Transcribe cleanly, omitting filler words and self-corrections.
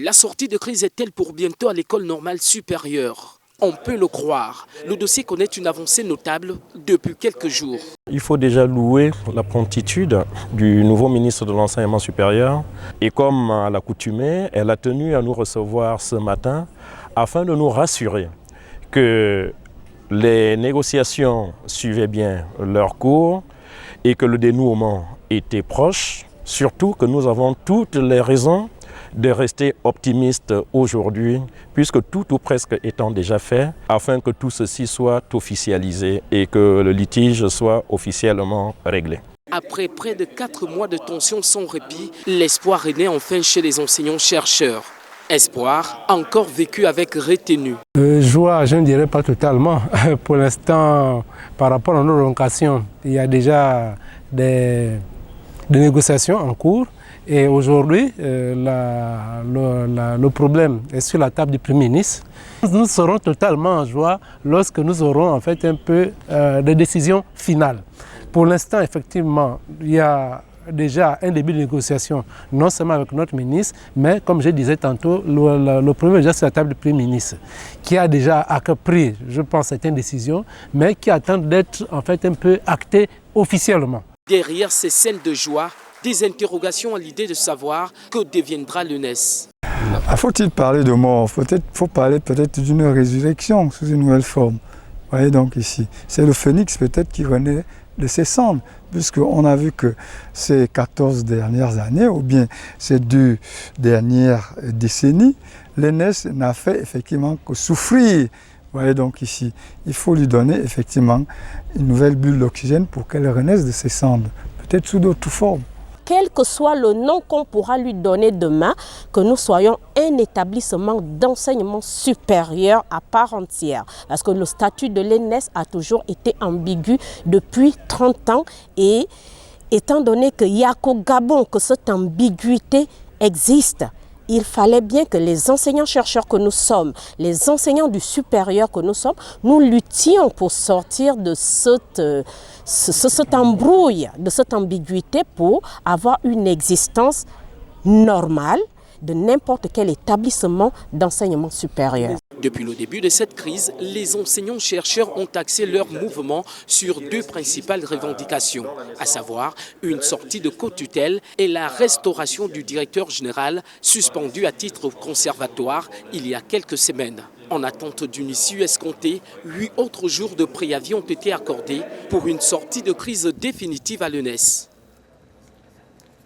La sortie de crise est-elle pour bientôt à l'école normale supérieure? On peut le croire. Le dossier connaît une avancée notable depuis quelques jours. Il faut déjà louer la promptitude du nouveau ministre de l'Enseignement supérieur. Et comme à l'accoutumée, elle a tenu à nous recevoir ce matin afin de nous rassurer que les négociations suivaient bien leur cours et que le dénouement était proche. Surtout que nous avons toutes les raisons de rester optimistes aujourd'hui, puisque tout ou presque étant déjà fait, afin que tout ceci soit officialisé et que le litige soit officiellement réglé. Après près de 4 mois de tension sans répit, l'espoir est né enfin chez les enseignants-chercheurs. Espoir encore vécu avec retenue. Joie, je ne dirais pas totalement. Pour l'instant, par rapport à nos locations, il y a déjà des négociations en cours. Et aujourd'hui, le problème est sur la table du Premier ministre. Nous serons totalement en joie lorsque nous aurons en fait un peu de décisions finales. Pour l'instant, effectivement, il y a déjà un début de négociation, non seulement avec notre ministre, mais comme je disais tantôt, le problème est déjà sur la table du Premier ministre, qui a déjà pris, je pense, certaines décisions, mais qui attendent d'être en fait un peu actées officiellement. Derrière ces scènes de joie, des interrogations à l'idée de savoir que deviendra l'UNES. Faut-il parler de mort? Faut parler peut-être d'une résurrection sous une nouvelle forme. Vous voyez donc ici, c'est le phénix peut-être qui renaît de ses cendres, puisqu'on a vu que ces 14 dernières années, ou bien ces 2 dernières décennies, l'UNES n'a fait effectivement que souffrir. Vous voyez donc ici, il faut lui donner effectivement une nouvelle bulle d'oxygène pour qu'elle renaisse de ses cendres, peut-être sous d'autres formes. Quel que soit le nom qu'on pourra lui donner demain, que nous soyons un établissement d'enseignement supérieur à part entière. Parce que le statut de l'ENS a toujours été ambigu depuis 30 ans. Et étant donné qu'il n'y a qu'au Gabon que cette ambiguïté existe, il fallait bien que les enseignants-chercheurs que nous sommes, les enseignants du supérieur que nous sommes, nous luttions pour sortir de cette embrouille, de cette ambiguïté pour avoir une existence normale de n'importe quel établissement d'enseignement supérieur. Depuis le début de cette crise, les enseignants-chercheurs ont axé leur mouvement sur 2 principales revendications, à savoir une sortie de co-tutelle et la restauration du directeur général suspendu à titre conservatoire il y a quelques semaines. En attente d'une issue escomptée, 8 autres jours de préavis ont été accordés pour une sortie de crise définitive à l'UNES.